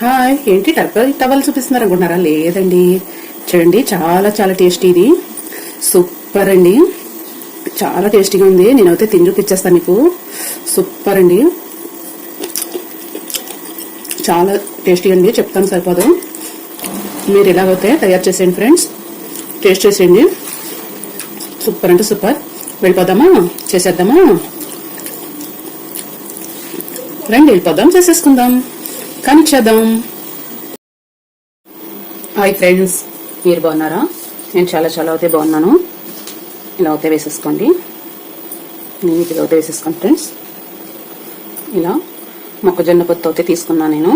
Hi, ఏంటి towel చూపిస్తున్నారు అనుకుంటున్నారా? లేదండి, చూడండి, చాలా చాలా టేస్టీ. ఇది సూపర్ అండి, చాలా టేస్టీగా ఉంది. నేనైతే తిని చూపించేస్తాను మీకు. సూపర్ అండి, చాలా టేస్టీగా ఉంది, చెప్తాను సరిపోదు. మీరు ఇలాగైతే తయారు చేసేయండి ఫ్రెండ్స్, టేస్ట్ చేసేయండి. సూపర్ అంటే సూపర్. వెళ్ళిపోదామా? చేసేద్దామా రండి, వెళ్ళిపోదాం, చేసేసుకుందాం, కానీ చేద్దాం. హాయ్ ఫ్రెండ్స్, మీరు బాగున్నారా? నేను చాలా చాలా అయితే బాగున్నాను. ఇలా అయితే వేసేసుకోండి, నీట్గా అయితే వేసేసుకోండి ఫ్రెండ్స్. ఇలా మొక్కజొన్న పొత్తు అయితే తీసుకున్నాను నేను.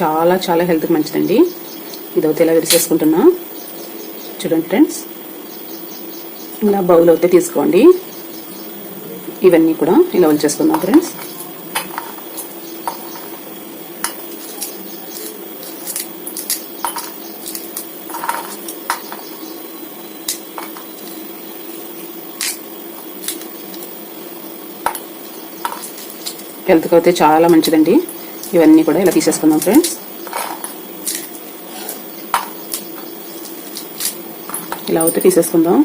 చాలా చాలా హెల్త్కి మంచిదండి. ఇదైతే ఇలా విరిసేసుకుంటున్నా. చూడండి ఫ్రెండ్స్, ఇలా బౌల్ అయితే తీసుకోండి. ఇవన్నీ కూడా ఇలా ఉంచేసుకుందాం ఫ్రెండ్స్. హెల్త్కి అయితే చాలా మంచిదండి. ఇవన్నీ కూడా ఇలా తీసేసుకుందాం ఫ్రెండ్స్. ఇలా అయితే తీసేసుకుందాం.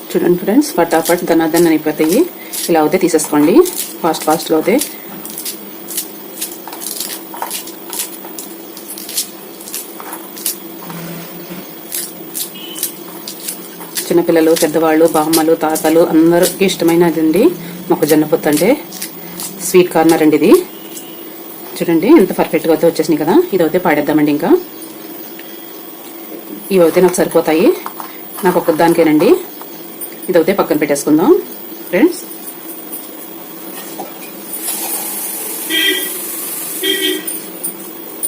చూడండి ఫ్రెండ్స్, ఫటాఫట్ దనాదన్ అయిపోతాయి. ఇలా అయితే తీసేసుకోండి, ఫాస్ట్గా అయితే. చిన్నపిల్లలు, పెద్దవాళ్ళు, బామ్మలు, తాతలు అందరికి ఇష్టమైనదండి మొక్కజొన్న పొత్తు అంటే. స్వీట్ కార్నర్ అండి ఇది. చూడండి ఎంత పర్ఫెక్ట్గా అయితే వచ్చేసినాయి కదా. ఇదైతే పాడేద్దామండి. ఇంకా ఇవైతే నాకు సరిపోతాయి, నాకు ఒక్కదానికేనండి. ఇదైతే పక్కన పెట్టేసుకుందాం ఫ్రెండ్స్.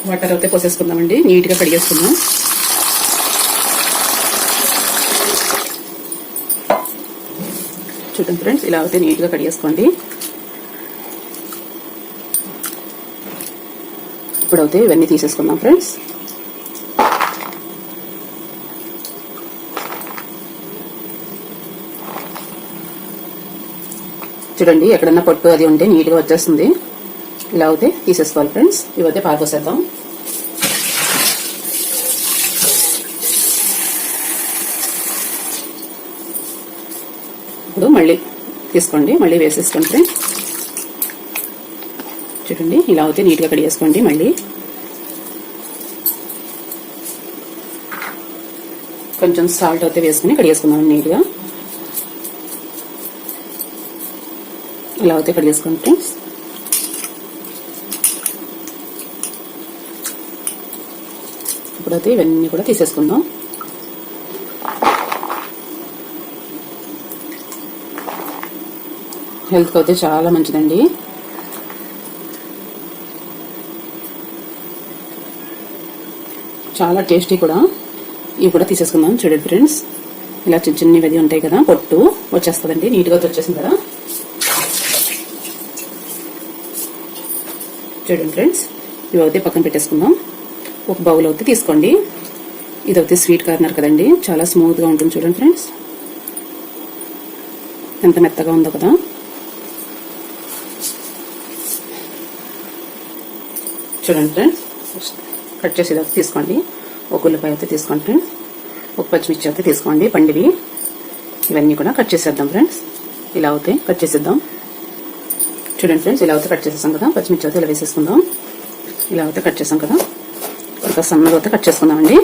వాటర్ అయితే పోసేసుకుందామండి, నీట్గా కడిగేసుకుందాం. చూడండి ఫ్రెండ్స్, ఇలా అయితే నీట్గా కడిగేసుకోండి. ఇప్పుడైతే ఇవన్నీ తీసేసుకుందాం ఫ్రెండ్స్. చూడండి, ఎక్కడన్నా పొట్టు అది ఉంటే నీట్గా వచ్చేస్తుంది. ఇలా అయితే తీసేసుకోవాలి ఫ్రెండ్స్. ఇవైతే పారిపోసేద్దాం. ఇప్పుడు మళ్ళీ తీసుకోండి, మళ్ళీ వేసేసుకోండి ఫ్రెండ్స్. చూడండి, ఇలా అయితే నీట్గా కడిగేసుకోండి. మళ్ళీ కొంచెం సాల్ట్ అయితే వేసుకుని కడిగేసుకుందాం నీట్గా. ఇలా అయితే కడిగేసుకోండి ఫ్రెండ్స్. ఇప్పుడైతే ఇవన్నీ కూడా తీసేసుకుందాం. హెల్త్కి అయితే చాలా మంచిదండి. చాలా టేస్టీ కూడా. ఇవి కూడా తీసేసుకుందాం. చూడండి ఫ్రెండ్స్, ఇలా చిన్న చిన్నవి ఉంటాయి కదా, పొట్టు వచ్చేస్తుందండి. నీట్గా వచ్చేసింది కదా. చూడండి ఫ్రెండ్స్, ఇవి అయితే పక్కన పెట్టేసుకుందాం. ఒక బౌల్ అయితే తీసుకోండి. ఇదైతే స్వీట్ కార్నర్ కదండి, చాలా స్మూత్గా ఉంటుంది. చూడండి ఫ్రెండ్స్, ఎంత మెత్తగా ఉందో కదా. చూడండి ఫ్రెండ్స్, కట్ చేసి ఇదైతే తీసుకోండి. ఒక ఉల్లిపాయ అయితే తీసుకోండి ఫ్రెండ్స్. ఒక పచ్చిమిర్చి అయితే తీసుకోండి పండివి. ఇవన్నీ కూడా కట్ చేసేద్దాం ఫ్రెండ్స్. ఇలా అయితే కట్ చేసేద్దాం. చూడండి ఫ్రెండ్స్, ఇలా అయితే కట్ చేసేసాం కదా. పచ్చిమిర్చి అయితే ఇలా వేసేసుకుందాం. ఇలా అయితే కట్ చేసాం కదా. ఇంకా సన్నగా అయితే కట్ చేసుకుందామండి.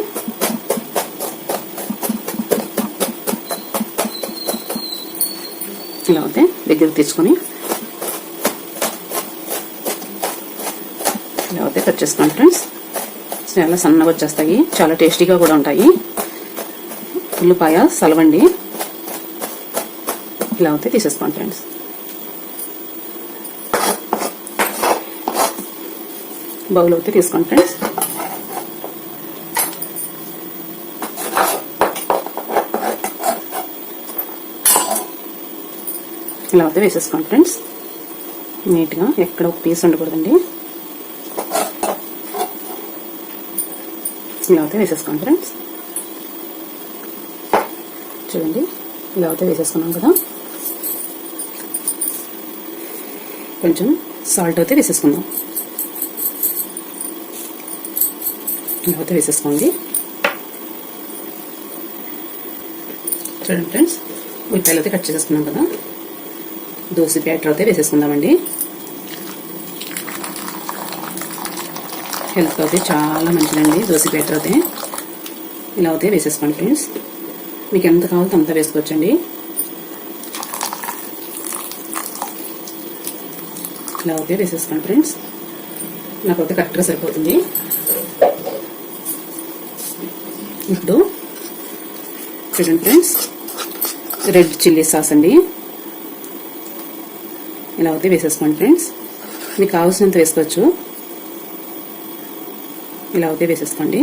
ఇలా అయితే దగ్గరికి తీసుకొని ఇలా అయితే కట్ చేసుకోండి ఫ్రెండ్స్. చాలా సన్నగా వచ్చేస్తాయి, చాలా టేస్టీగా కూడా ఉంటాయి. ఉల్లిపాయ సలవండి. ఇలా అయితే తీసేసుకోండి ఫ్రెండ్స్. బౌల్ అయితే తీసుకోండి ఫ్రెండ్స్. ఇలా అయితే వేసేసుకోండి ఫ్రెండ్స్. నీట్గా ఎక్కడ ఒక పీస్ ఉండకూడదండి. ఇలా అయితే వేసేసుకోండి ఫ్రెండ్స్. చూడండి, ఇలా అయితే వేసేసుకున్నాం కదా. కొంచెం సాల్ట్ అయితే వేసేసుకుందాం. ఇలా అయితే వేసేసుకోండి. చూడండి ఫ్రెండ్స్, ఉల్లిపాయలు అయితే కట్ చేసేసుకున్నాం కదా. దోశ బ్యాటర్ అయితే వేసేసుకుందామండి. హెల్త్ అయితే చాలా మంచిదండి దోశ బ్యాటర్ అయితే. ఇలా అయితే వేసేసుకోండి ఫ్రెండ్స్. మీకు ఎంత కావాలో అంత వేసుకోవచ్చండి. ఇలా అయితే వేసేసుకోండి ఫ్రెండ్స్. నాకైతే కరెక్ట్గా సరిపోతుంది. ఇప్పుడు చూడండి ఫ్రెండ్స్, రెడ్ చిల్లీ సాస్ అండి. ఇలా అయితే వేసేసుకోండి ఫ్రెండ్స్. మీకు కావాల్సినంత వేసుకోవచ్చు. ఇలా అయితే వేసేసుకోండి.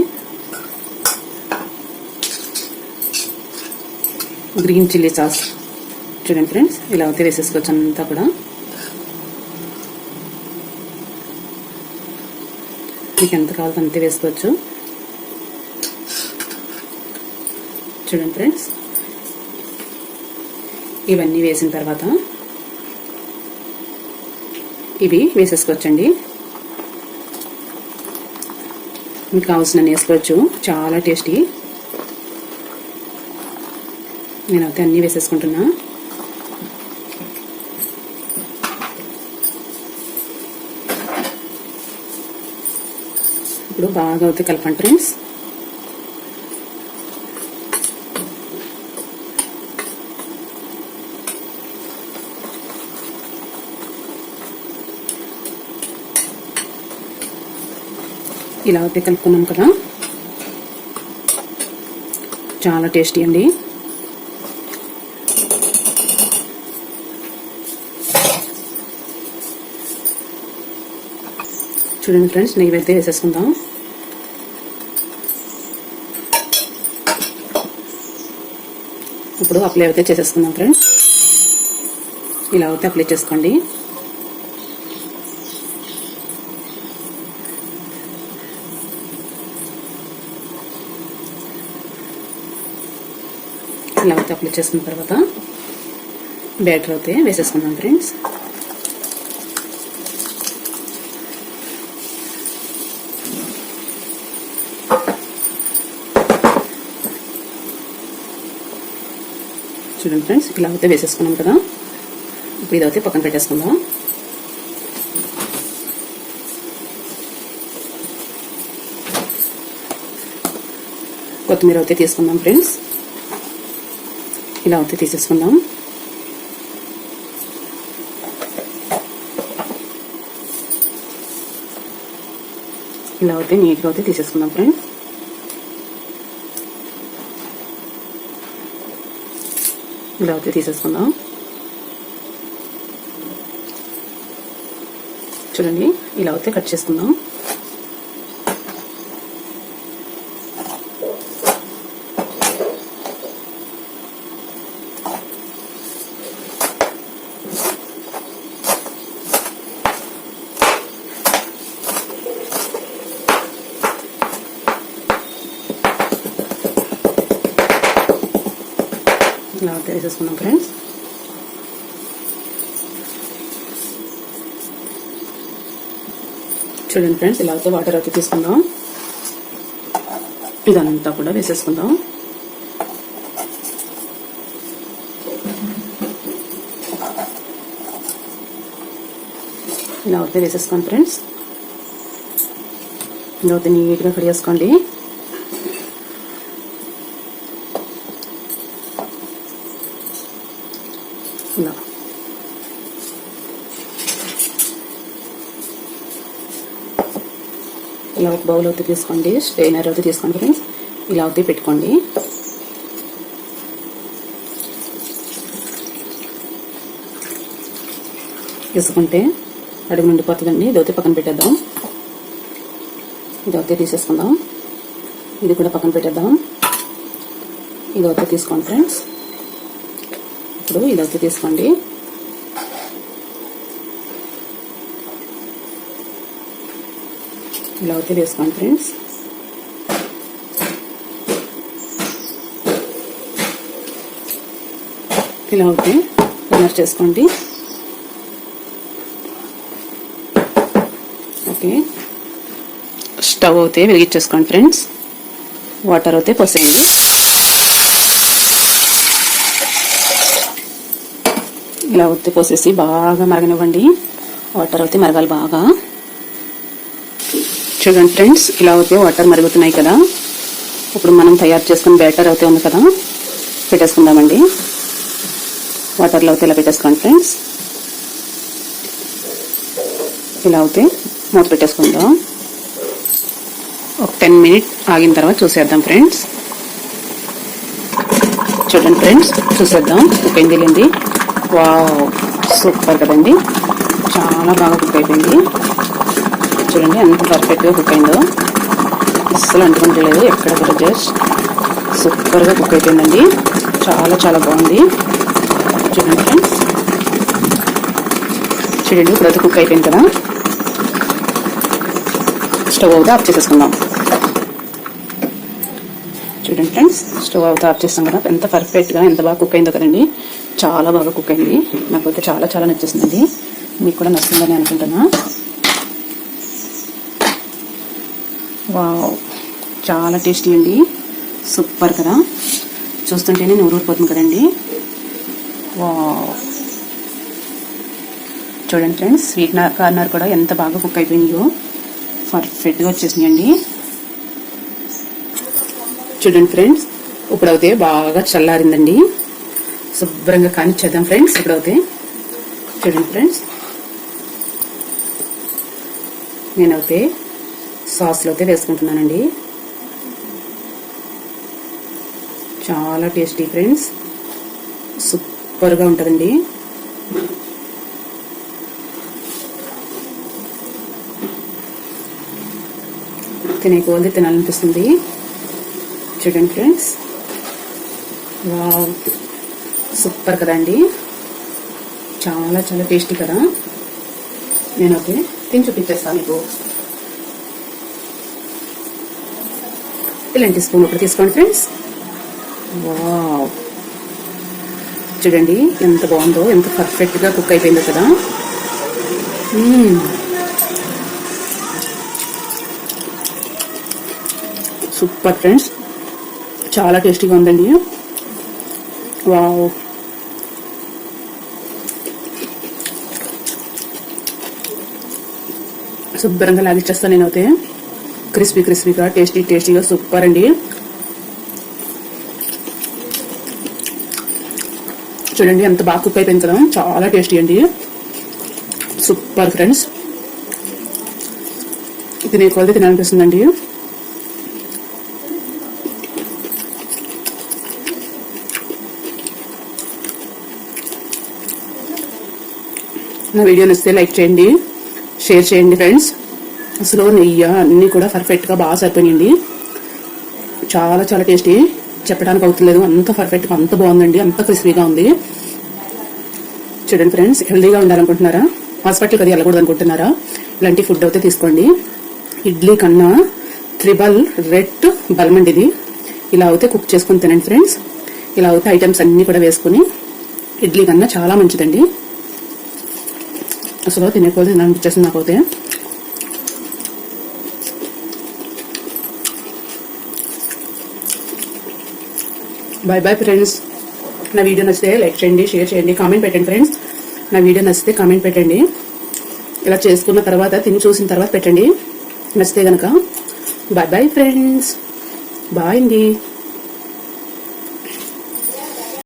గ్రీన్ చిల్లీ సాస్ చూడండి ఫ్రెండ్స్. ఇలా అయితే వేసేసుకోవచ్చు అంతా కూడా. మీకు ఎంత కావాలో అంతే వేసుకోవచ్చు. చూడండి ఫ్రెండ్స్, ఇవన్నీ వేసిన తర్వాత ఇవి వేసేసుకోవచ్చండి. మీకు కావాల్సిన వేసుకోవచ్చు. చాలా టేస్టీ. నేనైతే అన్నీ వేసేసుకుంటున్నా. ఇప్పుడు బాగా అయితే కలపండి ఫ్రెండ్స్. ఇలా అయితే కలుపుకున్నాం కదా. చాలా టేస్టీ అండి. చూడండి ఫ్రెండ్స్, నెయ్యి అయితే వేసేసుకుందాం. ఇప్పుడు అప్లై అయితే చేసేసుకుందాం ఫ్రెండ్స్. ఇలా అయితే అప్లై చేసుకోండి. ఇలా అయితే అప్లై చేసుకున్న తర్వాత బ్యాటర్ అయితే వేసేసుకుందాం ఫ్రెండ్స్. చూడండి ఫ్రెండ్స్, ఇలా అయితే వేసేసుకున్నాం కదా. ఇప్పుడు ఇదైతే పక్కన పెట్టేసుకుందాం. కొత్తిమీర అయితే తీసుకుందాం ఫ్రెండ్స్. ఇలా అయితే తీసేసుకుందాం. ఇలా అయితే నీట్గా అయితే తీసేసుకుందాం ఫ్రెండ్స్. ఇలా అయితే తీసేసుకుందాం. చూడండి, ఇలా అయితే కట్ చేసుకుందాం. ఇలా అయితే వేసేసుకున్నాం ఫ్రెండ్స్. చూడండి ఫ్రెండ్స్, ఇలా అయితే వాటర్ అయితే తీసుకుందాం. ఇదంతా కూడా వేసేసుకుందాం. ఇలా అయితే వేసేసుకోండి ఫ్రెండ్స్. ఇలా అయితే నీట్గా కడిగేసుకోండి. ఇలా ఒక బౌల్ అయితే తీసుకోండి. స్ట్రైనర్ అయితే తీసుకోండి ఫ్రెండ్స్. ఇలా అయితే పెట్టుకోండి. తీసుకుంటే అడుగు నిండిపోతుందండి. ఇదైతే పక్కన పెట్టేద్దాం. ఇదైతే తీసేసుకుందాం. ఇది కూడా పక్కన పెట్టేద్దాం. ఇదైతే తీసుకోండి ఫ్రెండ్స్. ఇప్పుడు ఇదైతే తీసుకోండి. ఇలా అయితే వేసుకోండి ఫ్రెండ్స్. ఇలా అయితే కలర్ చేసుకోండి. ఓకే, స్టవ్ అయితే వెలిగించేసుకోండి ఫ్రెండ్స్. వాటర్ అయితే పోసేయండి. ఇలా అయితే పోసేసి బాగా మరగనివ్వండి. వాటర్ అయితే మరగాలి బాగా. చూడండి ఫ్రెండ్స్, ఇలా అయితే వాటర్ మరుగుతున్నాయి కదా. ఇప్పుడు మనం తయారు చేసుకున్న బ్యాటర్ అయితే ఉంది కదా, పెట్టేసుకుందామండి. వాటర్లో అయితే ఇలా పెట్టేసుకోండి ఫ్రెండ్స్. ఇలా అయితే మూత పెట్టేసుకుందాం. ఒక 10 మినిట్ ఆగిన తర్వాత చూసేద్దాం ఫ్రెండ్స్. చూడండి ఫ్రెండ్స్, చూసేద్దాం కుక్ అయింది లేండి. వావ్, సూపర్ కదండి, చాలా బాగా కుక్ అయిపోయింది. చూడండి ఎంత పర్ఫెక్ట్గా కుక్ అయిందో, అస్సలు అంటుకుంటలేదు ఎక్కడ కూడా. జస్ట్ సూపర్గా కుక్ అయిపోయిందండి. చాలా చాలా బాగుంది. చూడండి ఫ్రెండ్స్, చూడండి ఇప్పుడైతే కుక్ అయిపోయింది కదా. స్టవ్ అవుతా ఆఫ్ చేసేసుకుందాం. చూడండి ఫ్రెండ్స్, స్టవ్ అవుతా ఆఫ్ చేస్తాం కదా. ఎంత పర్ఫెక్ట్గా ఎంత బాగా కుక్ అయిందో కదండి. చాలా బాగా కుక్ అయింది. నాకైతే చాలా చాలా నచ్చేసిందండి. మీకు కూడా నచ్చిందని అనుకుంటున్నా. వావ్, చాలా టేస్టీ అండి, సూపర్ కదా. చూస్తుంటేనే నోరు ఊరిపోతుంది కదండి. వావ్, చూడండి ఫ్రెండ్స్, స్వీట్ కార్నర్ కూడా ఎంత బాగా కుక్ అయిపోయిందో, పర్ఫెక్ట్గా వచ్చేసినాయండి. చూడండి ఫ్రెండ్స్, ఇప్పుడైతే బాగా చల్లారిందండి. శుభ్రంగా కానిచ్చేద్దాం ఫ్రెండ్స్. ఇప్పుడైతే చూడండి ఫ్రెండ్స్, నేనైతే సాస్లో అయితే వేసుకుంటున్నానండి. చాలా టేస్టీ ఫ్రెండ్స్, సూపర్గా ఉంటుందండి. తినే కొద్ది తినాలనిపిస్తుంది. చూడండి ఫ్రెండ్స్, వావ్, సూపర్ కదండి, చాలా చాలా టేస్టీ కదా. నేనైతే తిని చూపించేస్తాను మీకు. ఇలాంటి స్పూన్ ఒకటి తీసుకోండి ఫ్రెండ్స్. వావ్, చూడండి ఎంత బాగుందో, ఎంత పర్ఫెక్ట్గా కుక్ అయిపోయిందో కదా. సూపర్ ఫ్రెండ్స్, చాలా టేస్టీగా ఉందండి. వావ్, శుభ్రంగా లాగిచ్చేస్తాను నేనైతే. క్రిస్పీ క్రిస్పీగా, టేస్టీ టేస్టీగా, సూపర్ అండి. చూడండి ఎంత బాగా కుక్ అయిపోయింది కదా. చాలా టేస్టీ అండి, సూపర్ ఫ్రెండ్స్. తినే కొద్ది తినాలనిపిస్తుందండి. నా వీడియో నచ్చితే లైక్ చేయండి, షేర్ చేయండి ఫ్రెండ్స్. అసలు నెయ్యి అన్నీ కూడా పర్ఫెక్ట్గా బాగా సరిపోయినాయండి. చాలా చాలా టేస్టీ, చెప్పడానికి అవుతలేదు, అంత పర్ఫెక్ట్గా, అంత బాగుందండి, అంత క్రిస్పీగా ఉంది. చూడండి ఫ్రెండ్స్, హెల్దీగా ఉండాలనుకుంటున్నారా, హాస్పిటల్కి అది వెళ్ళకూడదు అనుకుంటున్నారా, ఇలాంటి ఫుడ్ అయితే తీసుకోండి. ఇడ్లీ కన్నా త్రిబల్ రెడ్ బలమండి ఇది. ఇలా అయితే కుక్ చేసుకుని తినండి ఫ్రెండ్స్. ఇలా అయితే ఐటమ్స్ అన్ని కూడా వేసుకుని ఇడ్లీ కన్నా చాలా మంచిదండి. అసలు తినేకోదు అనిపించేస్తుంది నాకైతే. Bye bye friends. నా వీడియో నచ్చితే లైక్ చేయండి, షేర్ చేయండి, కామెంట్ పెట్టండి ఫ్రెండ్స్. నా వీడియో నచ్చితే కామెంట్ పెట్టండి. ఇలా చేసుకున్న తర్వాత తిని చూసిన తర్వాత పెట్టండి నచ్చితే కనుక. బాయ్ బాయ్ ఫ్రెండ్స్, బాయ్ అండి.